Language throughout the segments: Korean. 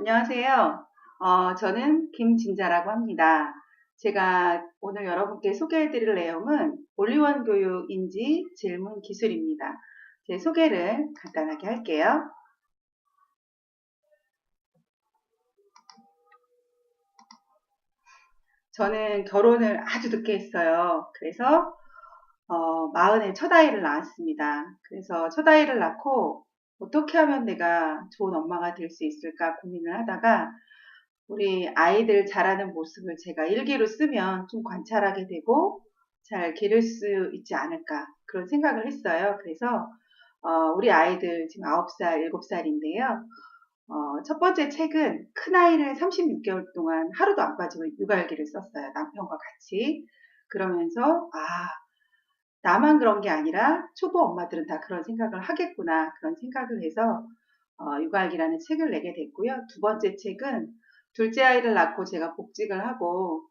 안녕하세요. 저는 김진자라고 합니다. 제가 오늘 여러분께 소개해 드릴 내용은 올리원 교육인지 질문 기술입니다. 제 소개를 간단하게 할게요. 저는 결혼을 아주 늦게 했어요. 그래서 40에 첫 아이를 낳았습니다. 그래서 첫 아이를 낳고 어떻게 하면 내가 좋은 엄마가 될 수 있을까 고민을 하다가 우리 아이들 자라는 모습을 제가 일기로 쓰면 좀 관찰하게 되고 잘 기를 수 있지 않을까 그런 생각을 했어요. 그래서 우리 아이들 지금 9살, 7살인데요. 첫 번째 책은 큰아이를 36개월 동안 하루도 안 빠지고 육아일기를 썼어요. 남편과 같이. 그러면서 나만 그런 게 아니라 초보 엄마들은 다 그런 생각을 하겠구나 그런 생각을 해서 육아일기라는 책을 내게 됐고요. 두 번째 책은 둘째 아이를 낳고 제가 복직을 하고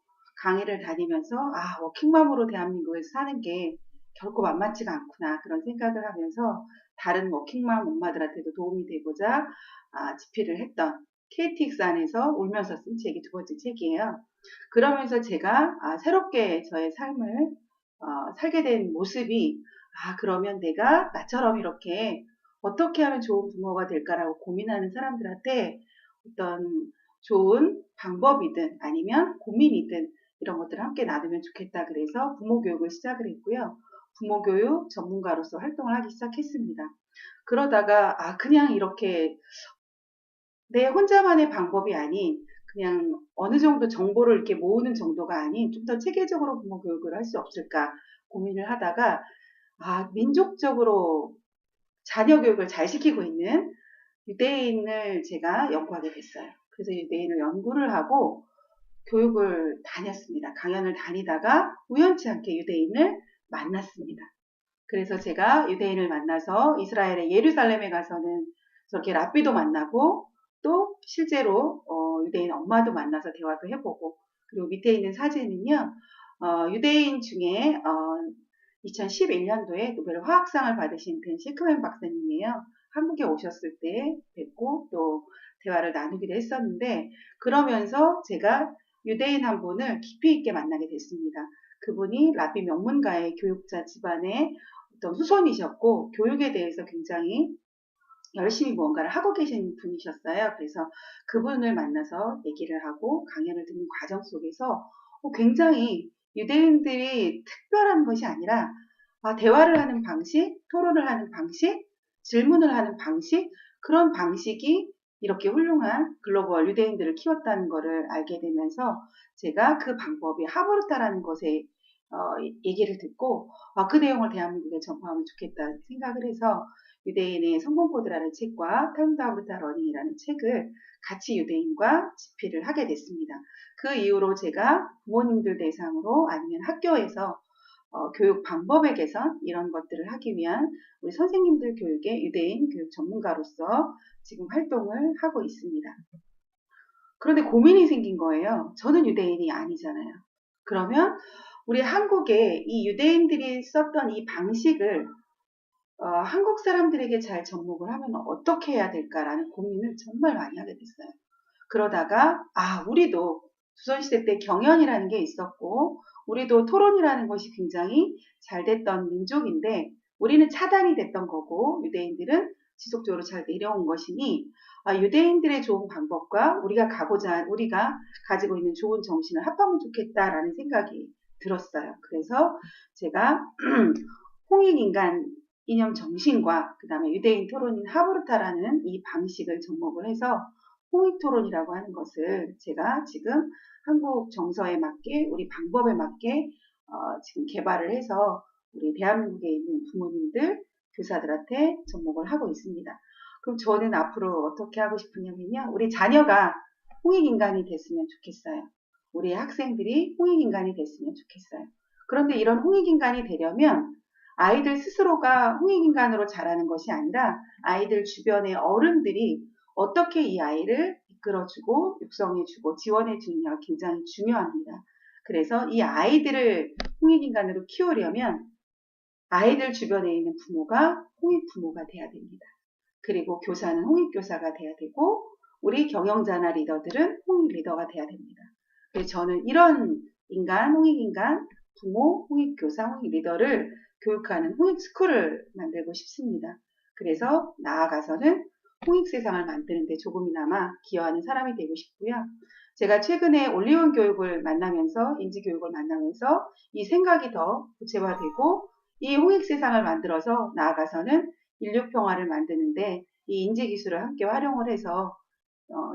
강의를 다니면서 워킹맘으로 대한민국에서 사는 게 결코 만만치가 않구나 그런 생각을 하면서 다른 워킹맘 엄마들한테도 도움이 되고자 집필을 했던 KTX 안에서 울면서 쓴 책이 두 번째 책이에요. 그러면서 제가 새롭게 저의 삶을 살게 된 모습이 그러면 내가 나처럼 이렇게 어떻게 하면 좋은 부모가 될까라고 고민하는 사람들한테 어떤 좋은 방법이든 아니면 고민이든 이런 것들을 함께 나누면 좋겠다 그래서 부모 교육을 시작을 했고요. 부모 교육 전문가로서 활동을 하기 시작했습니다. 그러다가 그냥 이렇게 내 혼자만의 방법이 아닌 그냥 어느 정도 정보를 이렇게 모으는 정도가 아닌 좀 더 체계적으로 부모 교육을 할 수 없을까 고민을 하다가 민족적으로 자녀 교육을 잘 시키고 있는 유대인을 제가 연구하게 됐어요. 그래서 유대인을 연구를 하고 교육을 다녔습니다. 강연을 다니다가 우연치 않게 유대인을 만났습니다. 그래서 제가 유대인을 만나서 이스라엘의 예루살렘에 가서는 저렇게 랍비도 만나고 또 실제로 유대인 엄마도 만나서 대화도 해보고 그리고 밑에 있는 사진은요. 유대인 중에 2011년도에 노벨 화학상을 받으신 벤 시크맨 박사님이에요. 한국에 오셨을 때 뵙고 또 대화를 나누기도 했었는데 그러면서 제가 유대인 한 분을 깊이 있게 만나게 됐습니다. 그분이 랍비 명문가의 교육자 집안의 어떤 후손이셨고 교육에 대해서 굉장히 열심히 무언가를 하고 계신 분이셨어요. 그래서 그분을 만나서 얘기를 하고 강연을 듣는 과정 속에서 굉장히 유대인들이 특별한 것이 아니라 대화를 하는 방식, 토론을 하는 방식, 질문을 하는 방식 그런 방식이 이렇게 훌륭한 글로벌 유대인들을 키웠다는 것을 알게 되면서 제가 그 방법이 하버르타라는 것에 얘기를 듣고 그 내용을 대한민국에 전파하면 좋겠다 생각을 해서 유대인의 성공 코드라는 책과 타임드 하버르타 러닝이라는 책을 같이 유대인과 집필을 하게 됐습니다. 그 이후로 제가 부모님들 대상으로 아니면 학교에서 교육 방법의 개선 이런 것들을 하기 위한 우리 선생님들 교육의 유대인 교육 전문가로서 지금 활동을 하고 있습니다. 그런데 고민이 생긴 거예요. 저는 유대인이 아니잖아요. 그러면 우리 한국에 이 유대인들이 썼던 이 방식을 한국 사람들에게 잘 접목을 하면 어떻게 해야 될까라는 고민을 정말 많이 하게 됐어요. 그러다가 우리도 조선시대 때 경연이라는 게 있었고 우리도 토론이라는 것이 굉장히 잘 됐던 민족인데 우리는 차단이 됐던 거고 유대인들은 지속적으로 잘 내려온 것이니 유대인들의 좋은 방법과 우리가 가지고 있는 좋은 정신을 합하면 좋겠다라는 생각이 들었어요. 그래서 제가 홍익인간 이념 정신과 그 다음에 유대인 토론인 하브르타라는 이 방식을 접목을 해서 홍익토론이라고 하는 것을 제가 지금 한국 정서에 맞게 우리 방법에 맞게 지금 개발을 해서 우리 대한민국에 있는 부모님들, 교사들한테 접목을 하고 있습니다. 그럼 저는 앞으로 어떻게 하고 싶으냐면요. 우리 자녀가 홍익인간이 됐으면 좋겠어요. 우리 학생들이 홍익인간이 됐으면 좋겠어요. 그런데 이런 홍익인간이 되려면 아이들 스스로가 홍익인간으로 자라는 것이 아니라 아이들 주변의 어른들이 어떻게 이 아이를 이끌어주고 육성해주고 지원해주느냐가 굉장히 중요합니다. 그래서 이 아이들을 홍익인간으로 키우려면 아이들 주변에 있는 부모가 홍익부모가 돼야 됩니다. 그리고 교사는 홍익교사가 돼야 되고 우리 경영자나 리더들은 홍익 리더가 돼야 됩니다. 그래서 저는 이런 인간, 홍익 인간, 부모, 홍익 교사, 홍익 리더를 교육하는 홍익 스쿨을 만들고 싶습니다. 그래서 나아가서는 홍익 세상을 만드는데 조금이나마 기여하는 사람이 되고 싶고요. 제가 최근에 올리원 교육을 만나면서, 인지교육을 만나면서 이 생각이 더 구체화되고 이 홍익 세상을 만들어서 나아가서는 인류 평화를 만드는데 이 인지 기술을 함께 활용을 해서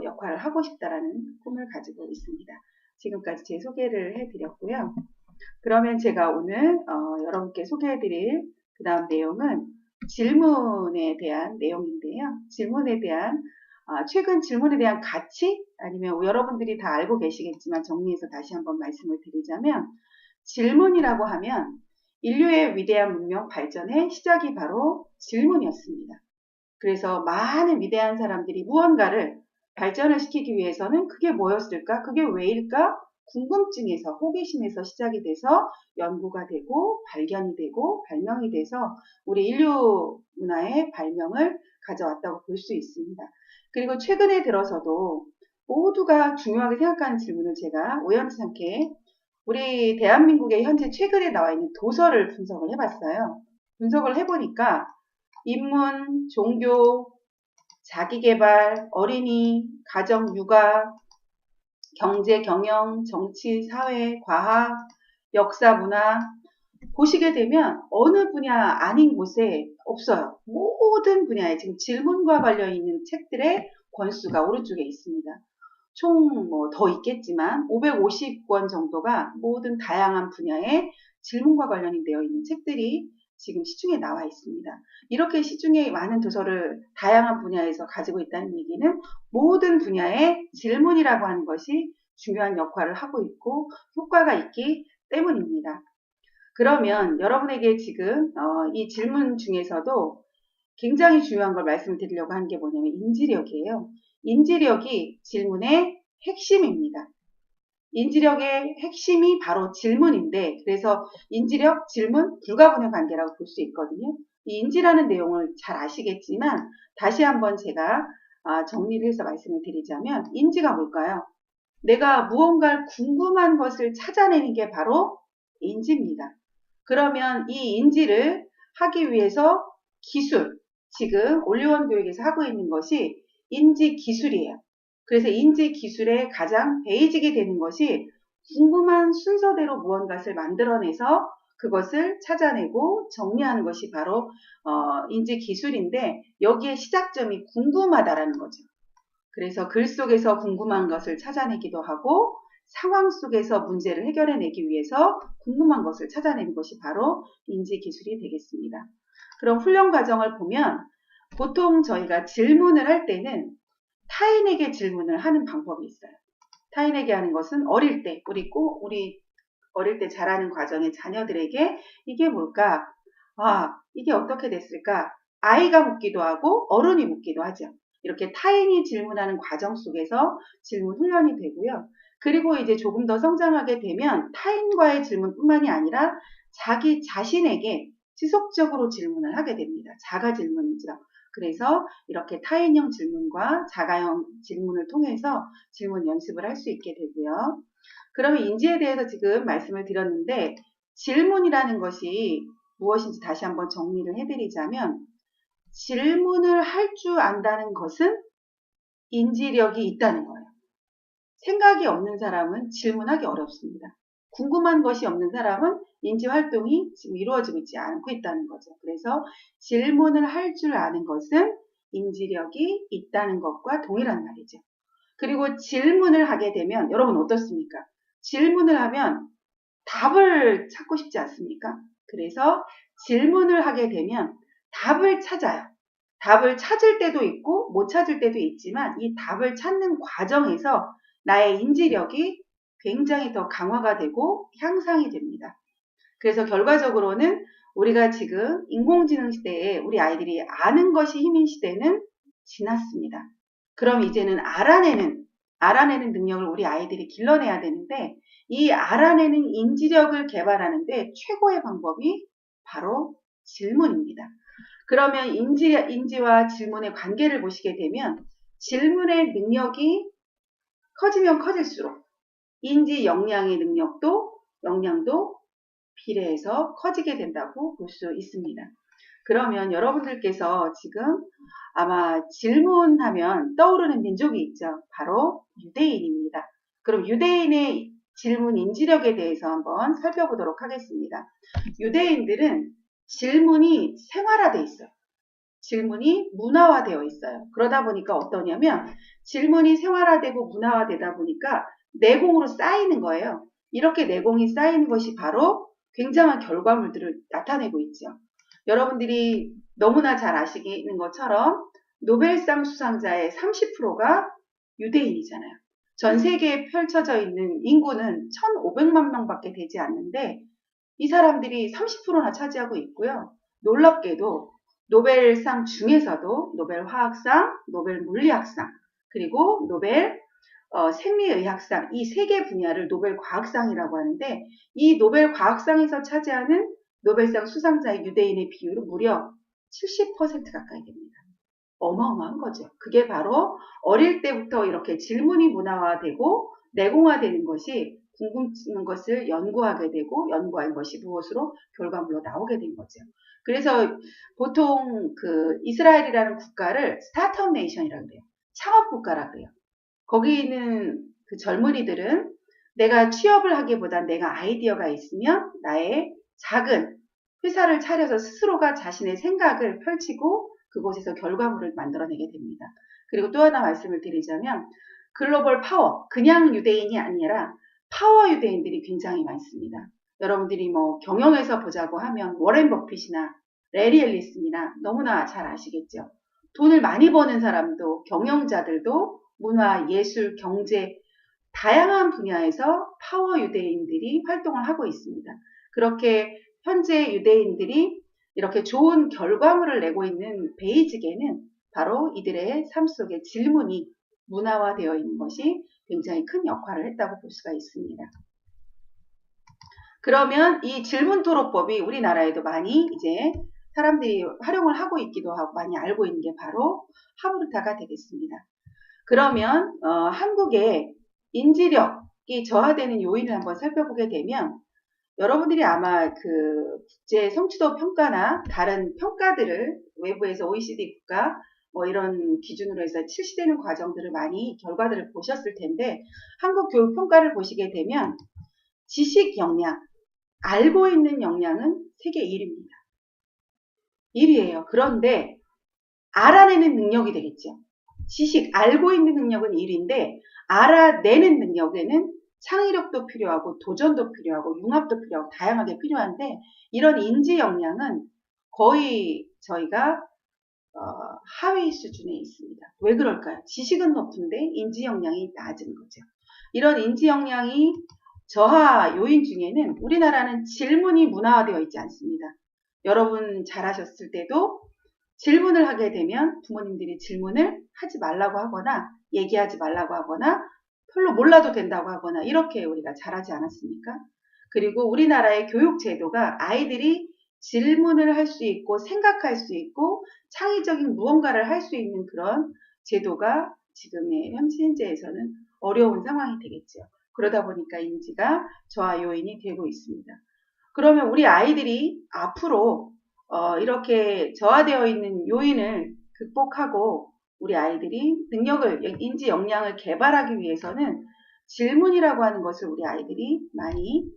역할을 하고 싶다라는 꿈을 가지고 있습니다. 지금까지 제 소개를 해드렸고요. 그러면 제가 오늘 여러분께 소개해드릴 그 다음 내용은 질문에 대한 내용인데요. 질문에 대한 최근 질문에 대한 가치 아니면 여러분들이 다 알고 계시겠지만 정리해서 다시 한번 말씀을 드리자면 질문이라고 하면 인류의 위대한 문명 발전의 시작이 바로 질문이었습니다. 그래서 많은 위대한 사람들이 무언가를 발전을 시키기 위해서는 그게 뭐였을까? 그게 왜일까? 궁금증에서, 호기심에서 시작이 돼서 연구가 되고 발견이 되고 발명이 돼서 우리 인류 문화의 발명을 가져왔다고 볼 수 있습니다. 그리고 최근에 들어서도 모두가 중요하게 생각하는 질문을 제가 우연찮게 우리 대한민국의 현재 최근에 나와 있는 도서를 분석을 해봤어요. 분석을 해보니까 인문, 종교, 자기계발, 어린이, 가정, 육아, 경제, 경영, 정치, 사회, 과학, 역사, 문화 보시게 되면 어느 분야 아닌 곳에 없어요. 모든 분야에 지금 질문과 관련 있는 책들의 권수가 오른쪽에 있습니다. 총 뭐 더 있겠지만 550권 정도가 모든 다양한 분야의 질문과 관련이 되어 있는 책들이 지금 시중에 나와 있습니다. 이렇게 시중에 많은 도서를 다양한 분야에서 가지고 있다는 얘기는 모든 분야의 질문이라고 하는 것이 중요한 역할을 하고 있고 효과가 있기 때문입니다. 그러면 여러분에게 지금 이 질문 중에서도 굉장히 중요한 걸 말씀드리려고 하는 게 뭐냐면 인지력이에요. 인지력이 질문의 핵심입니다. 인지력의 핵심이 바로 질문인데 그래서 인지력, 질문, 불가분의 관계라고 볼 수 있거든요. 이 인지라는 내용을 잘 아시겠지만 다시 한번 제가 정리를 해서 말씀을 드리자면 인지가 뭘까요? 내가 무언가를 궁금한 것을 찾아내는 게 바로 인지입니다. 그러면 이 인지를 하기 위해서 기술, 지금 올리원 교육에서 하고 있는 것이 인지 기술이에요. 그래서 인지 기술의 가장 베이직이 되는 것이 궁금한 순서대로 무언가를 만들어내서 그것을 찾아내고 정리하는 것이 바로 인지 기술인데 여기에 시작점이 궁금하다라는 거죠. 그래서 글 속에서 궁금한 것을 찾아내기도 하고 상황 속에서 문제를 해결해내기 위해서 궁금한 것을 찾아내는 것이 바로 인지 기술이 되겠습니다. 그럼 훈련 과정을 보면 보통 저희가 질문을 할 때는 타인에게 질문을 하는 방법이 있어요. 타인에게 하는 것은 어릴 때 우리 어릴 때 자라는 과정의 자녀들에게 이게 뭘까? 이게 어떻게 됐을까? 아이가 묻기도 하고 어른이 묻기도 하죠. 이렇게 타인이 질문하는 과정 속에서 질문 훈련이 되고요. 그리고 이제 조금 더 성장하게 되면 타인과의 질문뿐만이 아니라 자기 자신에게 지속적으로 질문을 하게 됩니다. 자가 질문이죠. 그래서 이렇게 타인형 질문과 자가형 질문을 통해서 질문 연습을 할 수 있게 되고요. 그러면 인지에 대해서 지금 말씀을 드렸는데 질문이라는 것이 무엇인지 다시 한번 정리를 해드리자면 질문을 할 줄 안다는 것은 인지력이 있다는 거예요. 생각이 없는 사람은 질문하기 어렵습니다. 궁금한 것이 없는 사람은 인지활동이 지금 이루어지고 있지 않고 있다는 거죠. 그래서 질문을 할 줄 아는 것은 인지력이 있다는 것과 동일한 말이죠. 그리고 질문을 하게 되면 여러분 어떻습니까? 질문을 하면 답을 찾고 싶지 않습니까? 그래서 질문을 하게 되면 답을 찾아요. 답을 찾을 때도 있고 못 찾을 때도 있지만 이 답을 찾는 과정에서 나의 인지력이 굉장히 더 강화가 되고 향상이 됩니다. 그래서 결과적으로는 우리가 지금 인공지능 시대에 우리 아이들이 아는 것이 힘인 시대는 지났습니다. 그럼 이제는 알아내는 능력을 우리 아이들이 길러내야 되는데 이 알아내는 인지력을 개발하는데 최고의 방법이 바로 질문입니다. 그러면 인지와 질문의 관계를 보시게 되면 질문의 능력이 커지면 커질수록 인지 역량의 역량도 비례해서 커지게 된다고 볼 수 있습니다. 그러면 여러분들께서 지금 아마 질문하면 떠오르는 민족이 있죠. 바로 유대인입니다. 그럼 유대인의 질문 인지력에 대해서 한번 살펴보도록 하겠습니다. 유대인들은 질문이 생활화되어 있어요. 질문이 문화화되어 있어요. 그러다 보니까 어떠냐면 질문이 생활화되고 문화화되다 보니까 내공으로 쌓이는 거예요. 이렇게 내공이 쌓이는 것이 바로 굉장한 결과물들을 나타내고 있죠. 여러분들이 너무나 잘 아시는 것처럼 노벨상 수상자의 30%가 유대인이잖아요. 전 세계에 펼쳐져 있는 인구는 1,500만 명밖에 되지 않는데 이 사람들이 30%나 차지하고 있고요. 놀랍게도 노벨상 중에서도 노벨 화학상, 노벨 물리학상, 그리고 노벨 생리의학상 이 세 개 분야를 노벨 과학상이라고 하는데 이 노벨 과학상에서 차지하는 노벨상 수상자의 유대인의 비율은 무려 70% 가까이 됩니다. 어마어마한 거죠. 그게 바로 어릴 때부터 이렇게 질문이 문화화되고 내공화되는 것이 궁금한 것을 연구하게 되고 연구한 것이 무엇으로 결과물로 나오게 된 거죠. 그래서 보통 그 이스라엘이라는 국가를 스타트업 네이션이라고 그래요. 창업 국가라고 그래요. 거기 있는 그 젊은이들은 내가 취업을 하기보단 내가 아이디어가 있으면 나의 작은 회사를 차려서 스스로가 자신의 생각을 펼치고 그곳에서 결과물을 만들어내게 됩니다. 그리고 또 하나 말씀을 드리자면 글로벌 파워, 그냥 유대인이 아니라 파워 유대인들이 굉장히 많습니다. 여러분들이 뭐 경영에서 보자고 하면 워렌 버핏이나 레리 앨리슨이나 너무나 잘 아시겠죠. 돈을 많이 버는 사람도 경영자들도 문화, 예술, 경제 다양한 분야에서 파워 유대인들이 활동을 하고 있습니다. 그렇게 현재 유대인들이 이렇게 좋은 결과물을 내고 있는 베이직에는 바로 이들의 삶 속에 질문이 문화화되어 있는 것이 굉장히 큰 역할을 했다고 볼 수가 있습니다. 그러면 이 질문 토로법이 우리나라에도 많이 이제 사람들이 활용을 하고 있기도 하고 많이 알고 있는 게 바로 하브르타가 되겠습니다. 그러면 한국의 인지력이 저하되는 요인을 한번 살펴보게 되면 여러분들이 아마 그 국제 성취도 평가나 다른 평가들을 외부에서 OECD 국가 뭐 이런 기준으로 해서 실시되는 과정들을 많이 결과들을 보셨을 텐데 한국 교육 평가를 보시게 되면 지식 역량, 알고 있는 역량은 세계 1위입니다. 1위예요. 그런데 알아내는 능력이 되겠죠. 지식, 알고 있는 능력은 1위인데 알아내는 능력에는 창의력도 필요하고 도전도 필요하고 융합도 필요하고 다양하게 필요한데 이런 인지 역량은 거의 저희가 하위 수준에 있습니다. 왜 그럴까요? 지식은 높은데 인지 역량이 낮은 거죠. 이런 인지 역량이 저하 요인 중에는 우리나라는 질문이 문화화되어 있지 않습니다. 여러분 잘하셨을 때도 질문을 하게 되면 부모님들이 질문을 하지 말라고 하거나 얘기하지 말라고 하거나 별로 몰라도 된다고 하거나 이렇게 우리가 잘하지 않았습니까? 그리고 우리나라의 교육 제도가 아이들이 질문을 할 수 있고 생각할 수 있고 창의적인 무언가를 할 수 있는 그런 제도가 지금의 현재에서는 어려운 상황이 되겠죠. 그러다 보니까 인지가 저하 요인이 되고 있습니다. 그러면 우리 아이들이 앞으로 이렇게 저하되어 있는 요인을 극복하고 우리 아이들이 능력을, 인지 역량을 개발하기 위해서는 질문이라고 하는 것을 우리 아이들이 많이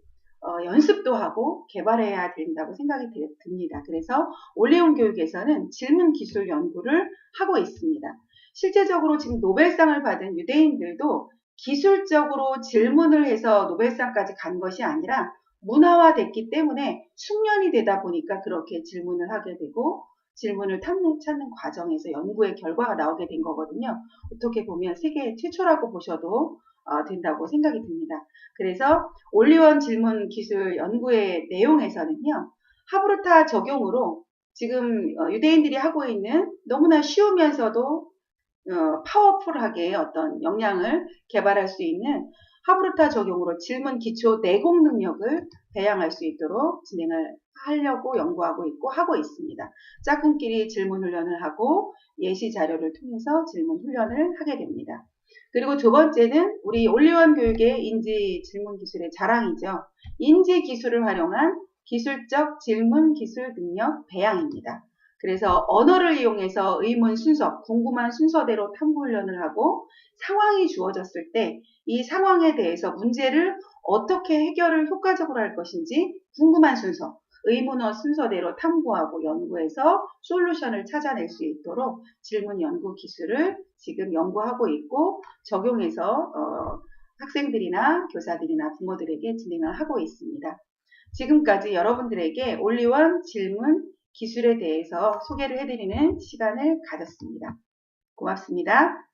연습도 하고 개발해야 된다고 생각이 듭니다. 그래서 올리온 교육에서는 질문 기술 연구를 하고 있습니다. 실제적으로 지금 노벨상을 받은 유대인들도 기술적으로 질문을 해서 노벨상까지 간 것이 아니라 문화화됐기 때문에 숙련이 되다 보니까 그렇게 질문을 하게 되고 질문을 찾는 과정에서 연구의 결과가 나오게 된 거거든요. 어떻게 보면 세계 최초라고 보셔도 된다고 생각이 듭니다. 그래서 올리원 질문 기술 연구의 내용에서는요. 하브르타 적용으로 지금 유대인들이 하고 있는 너무나 쉬우면서도 파워풀하게 어떤 역량을 개발할 수 있는 하브르타 적용으로 질문 기초 내공 능력을 배양할 수 있도록 진행을 하려고 연구하고 있고 하고 있습니다. 짝꿍끼리 질문 훈련을 하고 예시 자료를 통해서 질문 훈련을 하게 됩니다. 그리고 두 번째는 우리 올리원 교육의 인지 질문 기술의 자랑이죠. 인지 기술을 활용한 기술적 질문 기술 능력 배양입니다. 그래서 언어를 이용해서 의문 순서, 궁금한 순서대로 탐구 훈련을 하고 상황이 주어졌을 때 이 상황에 대해서 문제를 어떻게 해결을 효과적으로 할 것인지 궁금한 순서, 의문어 순서대로 탐구하고 연구해서 솔루션을 찾아낼 수 있도록 질문 연구 기술을 지금 연구하고 있고 적용해서 학생들이나 교사들이나 부모들에게 진행을 하고 있습니다. 지금까지 여러분들에게 올리원 질문 기술에 대해서 소개를 해드리는 시간을 가졌습니다. 고맙습니다.